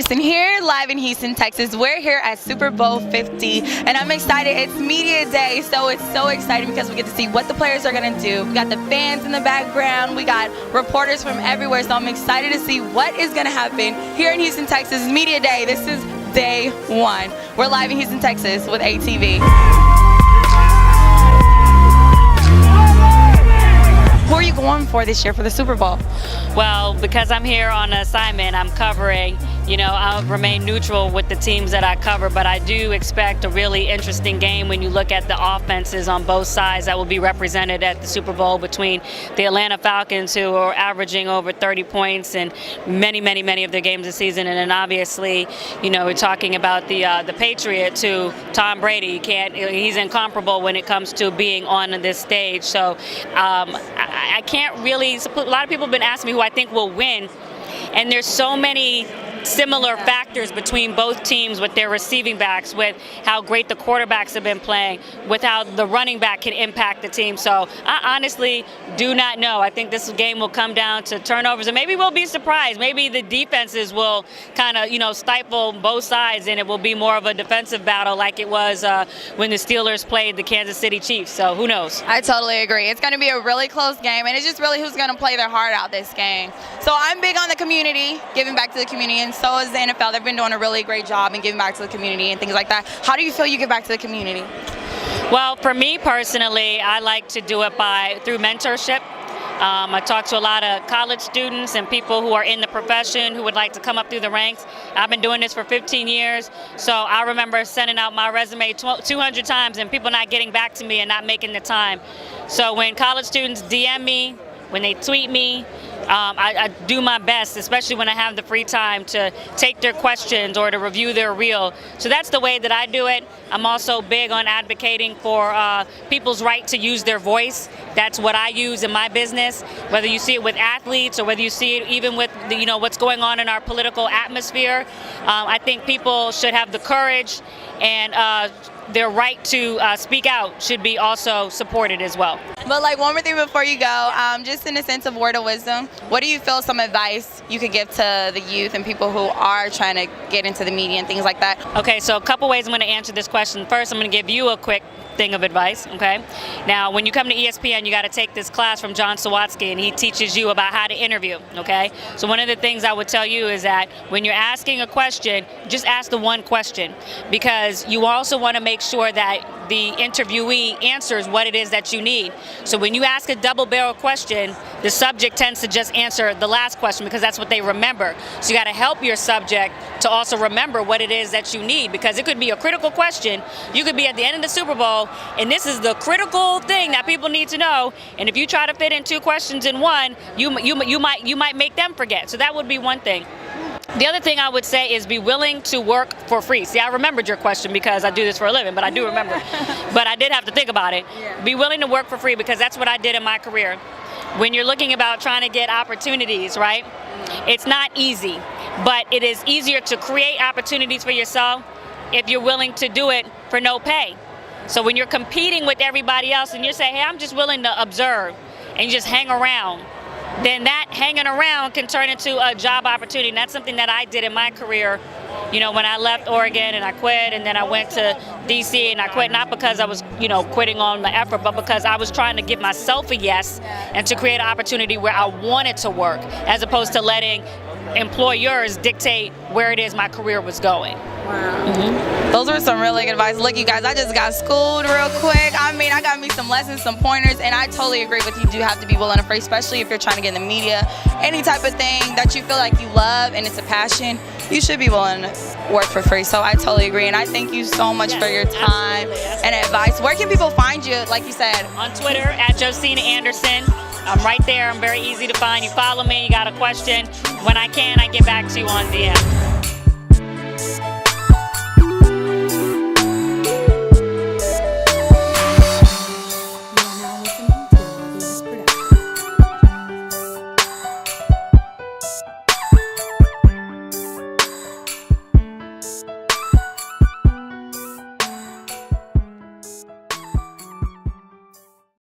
Listen, here live in Houston, Texas, we're here at Super Bowl 50, and I'm excited. It's media day, so it's so exciting because we get to see what the players are going to do. We got the fans in the background. We got reporters from everywhere, so I'm excited to see what is going to happen here in Houston, Texas. Media day. This is day one. We're live in Houston, Texas with ATV. Who are you going for this year for the Super Bowl? Well, because I'm here on assignment, I'm covering, I'll remain neutral with the teams that I cover, but I do expect a really interesting game when you look at the offenses on both sides that will be represented at the Super Bowl between the Atlanta Falcons, who are averaging over 30 points in many of their games this season, and then obviously, we're talking about the Patriots, who Tom Brady he's incomparable when it comes to being on this stage. So I can't really, a lot of people have been asking me who I think will win, and there's so many similar factors between both teams with their receiving backs, with how great the quarterbacks have been playing, with how the running back can impact the team. So I honestly do not know. I think this game will come down to turnovers, and maybe we'll be surprised. Maybe the defenses will kind of, stifle both sides, and it will be more of a defensive battle like it was when the Steelers played the Kansas City Chiefs. So who knows? I totally agree. It's going to be a really close game, and it's just really who's going to play their heart out this game. So I'm big on the community, giving back to the community, and so is the NFL. They've been doing a really great job in giving back to the community and things like that. How do you feel you give back to the community? Well, for me personally, I like to do it through mentorship. I talk to a lot of college students and people who are in the profession who would like to come up through the ranks. I've been doing this for 15 years, so I remember sending out my resume 200 times and people not getting back to me and not making the time. So when college students DM me, when they tweet me, I do my best, especially when I have the free time, to take their questions or to review their reel. So that's the way that I do it. I'm also big on advocating for people's right to use their voice. That's what I use in my business, whether you see it with athletes or whether you see it even with what's going on in our political atmosphere. I think people should have the courage, and their right to speak out should be also supported as well. But one more thing before you go, just in a sense of word of wisdom, what do you feel some advice you could give to the youth and people who are trying to get into the media and things like that? Okay, so a couple ways I'm going to answer this question. First, I'm going to give you a quick thing of advice, okay? Now, when you come to ESPN, you got to take this class from John Sawatsky, and he teaches you about how to interview, okay? So one of the things I would tell you is that when you're asking a question, just ask the one question, because you also want to make sure that the interviewee answers what it is that you need. So when you ask a double-barrel question, the subject tends to just answer the last question because that's what they remember. So you got to help your subject to also remember what it is that you need, because it could be a critical question. You could be at the end of the Super Bowl, and this is the critical thing that people need to know. And if you try to fit in two questions in one, you might make them forget. So that would be one thing. The other thing I would say is be willing to work for free. See, I remembered your question because I do this for a living, but I do remember. But I did have to think about it. Yeah. Be willing to work for free, because that's what I did in my career. When you're looking about trying to get opportunities, right? It's not easy, but it is easier to create opportunities for yourself if you're willing to do it for no pay. So when you're competing with everybody else and you're saying, hey, I'm just willing to observe, and you just hang around, then that hanging around can turn into a job opportunity. And that's something that I did in my career. When I left Oregon and I quit, and then I went to DC and I quit, not because I was, quitting on my effort, but because I was trying to give myself a yes and to create an opportunity where I wanted to work, as opposed to letting employers dictate where it is my career was going. Wow. Mm-hmm. Those were some really good advice. Look, you guys, I just got schooled real quick. I got me some lessons, some pointers, and I totally agree with you. You do have to be willing to free, especially if you're trying to get in the media. Any type of thing that you feel like you love and it's a passion, you should be willing to work for free. So I totally agree, and I thank you so much for your time and advice. Where can people find you, like you said? On Twitter, at Josina Anderson. I'm right there. I'm very easy to find. You follow me, you got a question. When I can, I get back to you on DM.